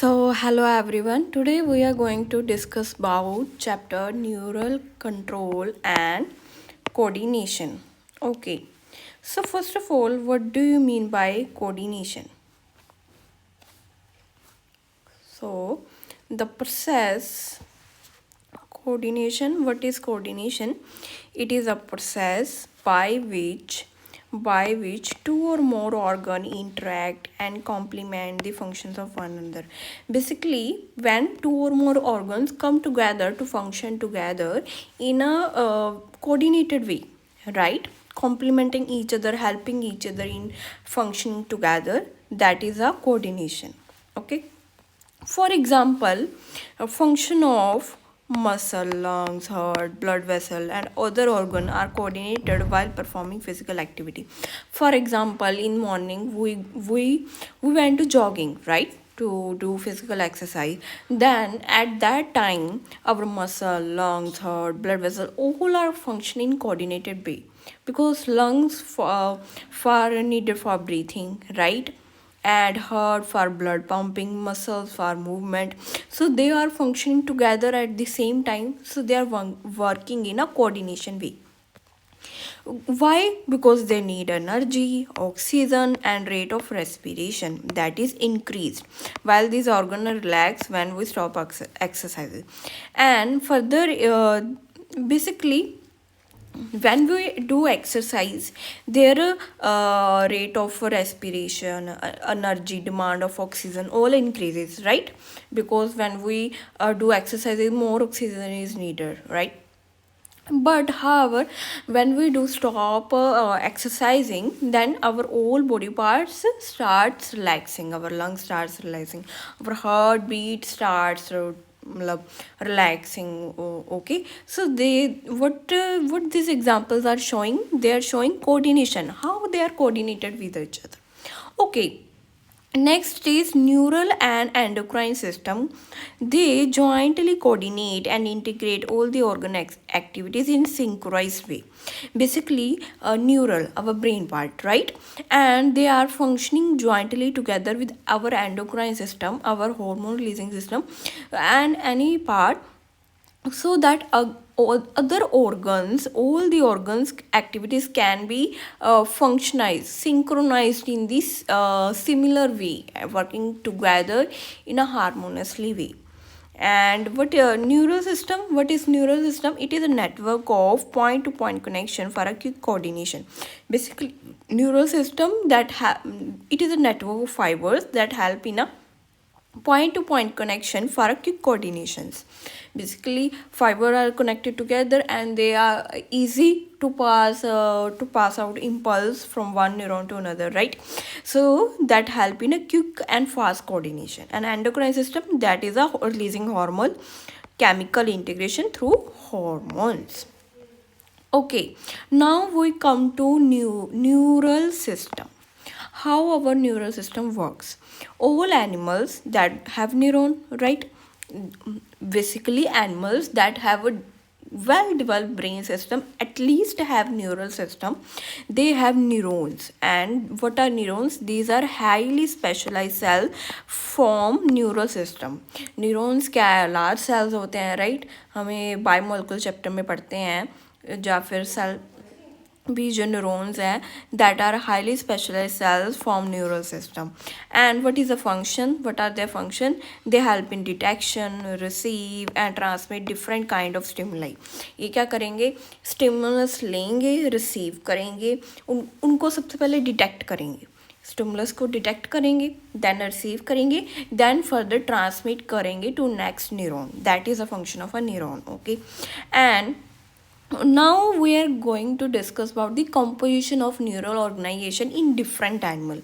Hello everyone. Today we are going to discuss about chapter neural control and coordination. Okay. So first of all, what do you mean by coordination? So the process coordination, what is coordination? It is a process by which two or more organ interact and complement the functions of one another. Basically, when two or more organs come together to function together in a coordinated way, right? Complementing each other, helping each other in functioning together, that is a coordination. Okay. For example, a function of muscle, lungs, heart, blood vessel, and other organ are coordinated while performing physical activity. For example, in morning we went to jogging, right? To do physical exercise. Then at that time, our muscle, lungs, heart, blood vessel, all are functioning coordinated way because lungs for needed for breathing, right? And heart for blood pumping, muscles for movement, so they are functioning together at the same time, so they are working in a coordination way. Why? Because they need energy, oxygen, and rate of respiration that is increased while these organs relax when we stop exercising. And further, basically, when we do exercise, their rate of respiration, energy demand of oxygen all increases, right? Because when we do exercise, more oxygen is needed, right? But however, when we do stop exercising, then our whole body parts starts relaxing, our lungs starts relaxing, our heartbeat starts matlab, relaxing. Okay, so they what these examples are showing, they are showing coordination, how they are coordinated with each other. Okay, next is neural and endocrine system. They jointly coordinate and integrate all the organ activities in synchronized way. Basically, neural, our brain part, right? And they are functioning jointly together with our endocrine system, our hormone releasing system, and any part, so that all the organs activities can be functionized, synchronized in this similar way, working together in a harmoniously way. And what is neural system? It is a network of point to point connection for a quick coordination. Basically, neural system it is a network of fibers that help in a point to point connection for a quick coordinations. Basically, fiber are connected together and they are easy to pass out impulse from one neuron to another, right? So that help in a quick and fast coordination. And endocrine system, that is a releasing hormone chemical integration through hormones. Okay, now we come to neural system. How our neural system works? All animals that have neuron, right? Basically, animals that have a well developed brain system at least have neural system. They have neurons. And what are neurons? These are highly specialized cell form neural system. neurons क्या है? Large cells होते हैं, right? हमें biomolecular chapter में पढ़ते हैं, या फिर सेल भी जो neurons हैं, that are highly specialized cells form neural system. And what is the function? What are their function? They help in detection, receive and transmit different kind of stimuli. ये क्या करेंगे? Stimulus लेंगे, receive करेंगे, उनको सबसे पहले detect करेंगे, stimulus को डिटेक्ट करेंगे, देन रिसीव करेंगे, देन फर्दर ट्रांसमिट करेंगे to next neuron. That is a function of a neuron. Okay, and now we are going to discuss about the composition of neural organization in different animal.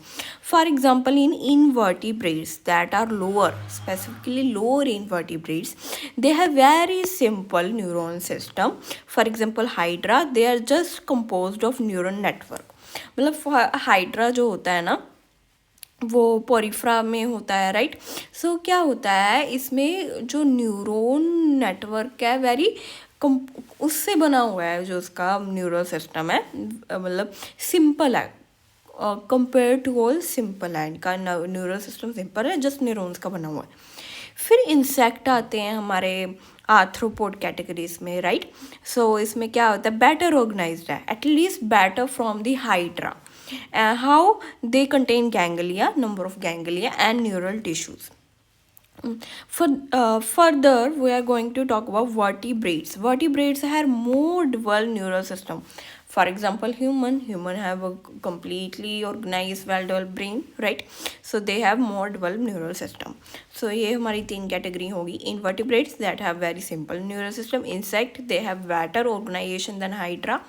For example, in invertebrates that are lower, specifically lower invertebrates, they have very simple neuron system. For example, hydra, they are just composed of neuron network. मतलब hydra जो होता है ना, वो पोरिफ्रा में होता है, right? सो क्या होता है इसमें, जो न्यूरॉन नेटवर्क है वेरी उससे बना हुआ है, जो उसका न्यूरल सिस्टम है, मतलब सिंपल है, compare to all simple and का न्यूरल सिस्टम सिंपल है, जस्ट न्यूरॉन्स का बना हुआ है। फिर इंसेक्ट आते हैं हमारे आर्थ्रोपोड कैटेगरीज में, राइट। सो इसमें क्या होता है, बेटर ऑर्गेनाइज्ड है, at least better from the hydra. How they contain ganglia, number of ganglia and neural tissues. Further, we are going to talk about vertebrates. Vertebrates have more developed neural system. For example, human have a completely organized, well-developed brain, right? So they have more developed neural system. So ये हमारी 3 category होगी. Invertebrates that have very simple neural system. Insect, they have better organization than Hydra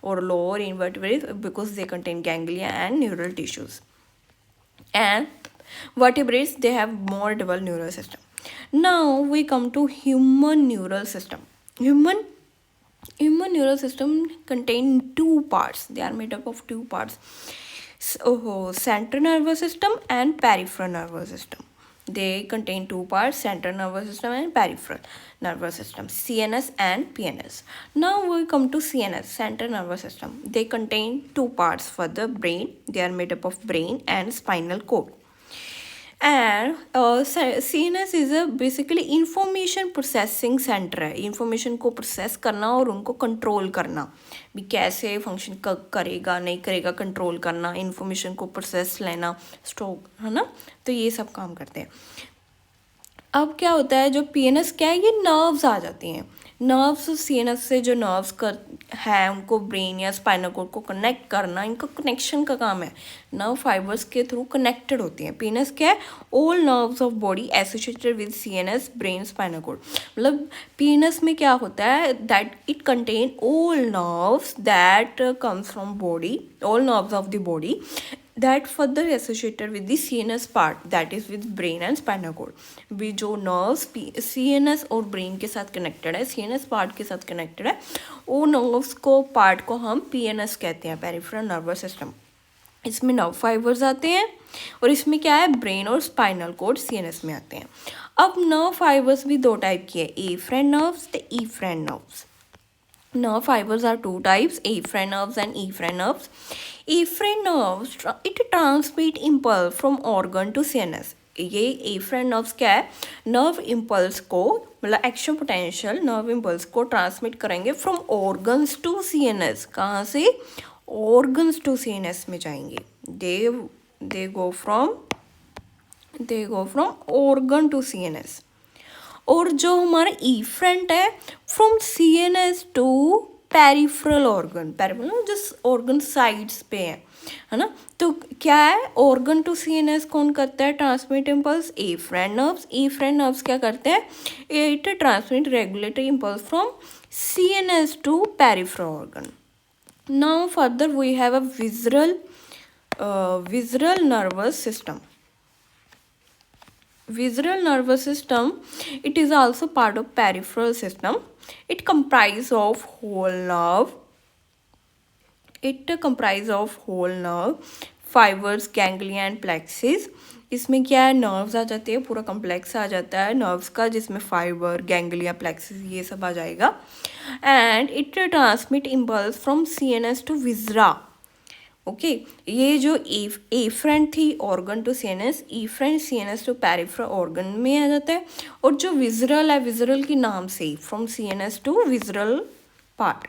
or lower invertebrates because they contain ganglia and neural tissues. And vertebrates, they have more developed neural system. Now we come to human neural system. Human neural system contain 2 parts. They are made up of 2 parts. So, central nervous system and peripheral nervous system. They contain 2 parts, central nervous system and peripheral nervous system, CNS and PNS. Now we come to CNS, central nervous system. They contain 2 parts for the brain. They are made up of brain and spinal cord. And CNS is a basically information processing centre है, information को process करना और उनको control करना, भी कैसे function करेगा नहीं करेगा, कंट्रोल करना, इंफॉर्मेशन को प्रोसेस लेना, स्टोर, है ना। तो ये सब काम करते हैं। अब क्या होता है, जो पीएनएस क्या है, ये नर्व्स आ जाती हैं। नर्व्स सीएनएस से जो नर्व्स कर है उनको ब्रेन या स्पाइनल कोड को कनेक्ट करना, इनका कनेक्शन का काम है। नर्व फाइबर्स के थ्रू कनेक्टेड होती हैं। पीएनएस क्या है, all nerves of body associated with CNS, brain, spinal cord. मतलब पीएनएस में क्या होता है, that it contain all nerves that comes from body, all nerves of the body that further associated with the CNS part, that is with brain and spinal cord. भी जो nerves CNS और brain के साथ connected है, CNS part के साथ connected है, वो nerves को part को हम PNS कहते हैं, peripheral nervous system. इसमें nerve fibers आते हैं और इसमें क्या है, brain और spinal cord CNS में आते हैं। अब nerve fibers भी 2 टाइप की है, afferent nerves ते efferent nerves. Nerve fibers are 2 types, afferent nerves and efferent nerves. Efferent nerves, it transmit impulse from organ to CNS. ये efferent nerves क्या है, नर्व इम्पल्स को, मतलब एक्शन पोटेंशियल नर्व इम्पल्स को transmit करेंगे from organs to CNS। कहाँ से, organs to CNS में जाएंगे। they go from organ to CNS। और जो हमारा efferent है, from CNS to peripheral organ, peripheral जो ऑर्गन साइड्स पे है ना। तो क्या है, ऑर्गन टू CNS कौन करता है, transmit impulse, efferent nerves। efferent nerves क्या करते हैं, it transmit regulatory impulse from CNS to peripheral organ. Now further we have a visceral nervous system. Visceral nervous system, it is also part of peripheral system. It comprises of whole nerve. Fibers, ganglia and plexus. इसमें क्या है, nerves आ जाते हैं, पूरा complex आ जाता है nerves का, जिसमें फाइबर, गैंग्लिया, प्लेक्सिस ये सब आ जाएगा। And it transmit impulse from CNS to viscera. Okay ये जो efferent थी organ to CNS, efferent CNS to peripheral organ में आ जाता है। और जो विजरल है, विजरल की नाम से from CNS to visceral part,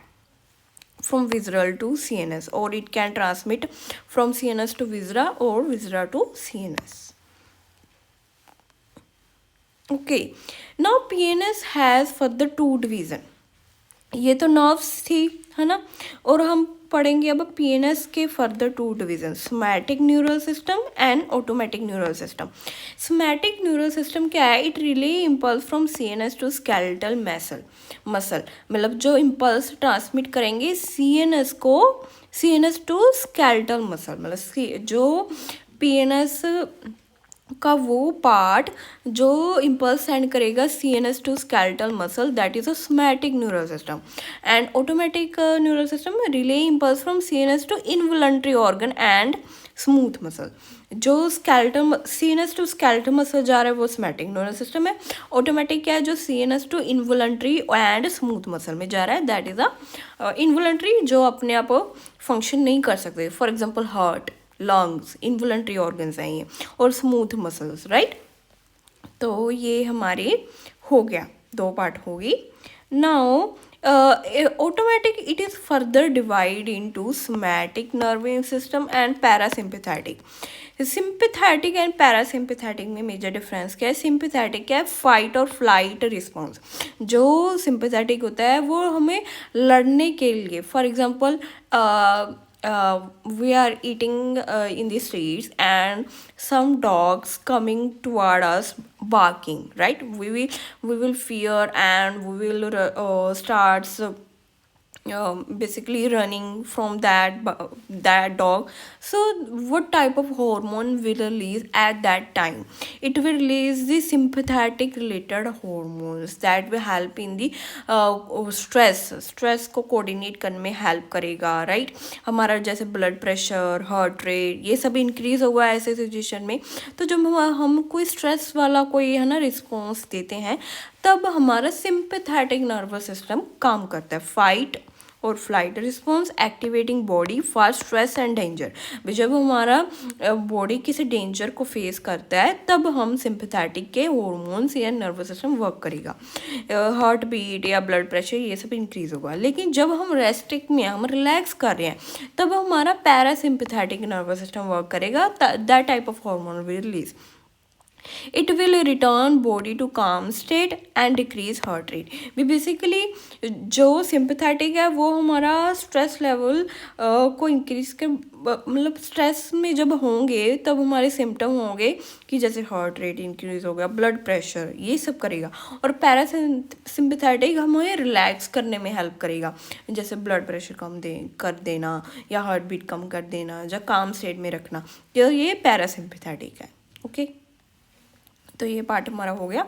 from visceral to CNS, और it can transmit from CNS to viscera और viscera to CNS। Okay now PNS has further 2 division. ये तो नर्व्स थी, है ना, और हम पढ़ेंगे अब PNS के further 2 division, somatic neural system and automatic neural system. Somatic neural system क्या है, it relay impulse from CNS to skeletal muscle, मतलब जो इम्पल्स ट्रांसमिट करेंगे CNS टू स्केलेटल मसल, मतलब जो PNS का वो पार्ट जो इम्पल्स सेंड करेगा CNS to skeletal muscle, that is a somatic neural system. And automatic neural system relay impulse from CNS to involuntary organ and smooth muscle. जो skeletal CNS to skeletal muscle जा रहा है वो somatic neural system है। Automatic क्या है, जो CNS to involuntary and smooth muscle में जा रहा है, दैट इज अ इनवॉलंटरी, जो अपने आप फंक्शन नहीं कर सकते। For example heart, lungs, involuntary organs हैं ये, और स्मूथ मसल्स, राइट। तो ये हमारे हो गया, 2 पार्ट होगी। Now automatic, it is further divided into somatic nervous system and parasympathetic. Sympathetic and parasympathetic में मेजर डिफरेंस क्या है? सिंपैथेटिक क्या है? फाइट और फ्लाइट रिस्पॉन्स। जो सिंपैथेटिक होता है वो हमें लड़ने के लिए, for example we are eating in the streets and some dogs coming toward us barking, right? We will fear and we will start basically running from that dog. So what type of hormone will release at that time? It will release the sympathetic related hormones that will help in the stress को coordinate करने में help करेगा, right. हमारा जैसे blood pressure, heart rate, ये सब increase होगा ऐसे सिचुएशन में। तो जब हम कोई स्ट्रेस वाला कोई है ना रिस्पॉन्स देते हैं, तब हमारा सिंपैथेटिक नर्वस सिस्टम काम करता है। फाइट और flight response activating body for stress and danger. जब हमारा बॉडी किसी डेंजर को फेस करता है तब हम सिंपैथेटिक के हॉर्मोन्स या नर्वस सिस्टम वर्क करेगा, हार्ट बीट या ब्लड प्रेशर ये सब इंक्रीज होगा। लेकिन जब हम रेस्टिक में हम रिलैक्स कर रहे हैं तब हमारा पैरासिम्पैथेटिक नर्वस सिस्टम वर्क करेगा, that type of hormone will release. It will return body to calm state and decrease heart rate. भी बेसिकली जो सिंपैथेटिक है वो हमारा स्ट्रेस लेवल को इंक्रीज कर, मतलब स्ट्रेस में जब होंगे तब हमारे सिम्टम होंगे कि जैसे हार्ट रेट इंक्रीज हो गया, ब्लड प्रेशर, ये सब करेगा। और पैरासिम्पैथेटिक हमें रिलैक्स करने में हेल्प करेगा, जैसे ब्लड प्रेशर कम कर देना या हार्ट बीट कम कर देना या काम स्टेट में रखना, तो ये पैरासिम्पैथेटिक है। ओके, तो ये पार्ट हमारा हो गया।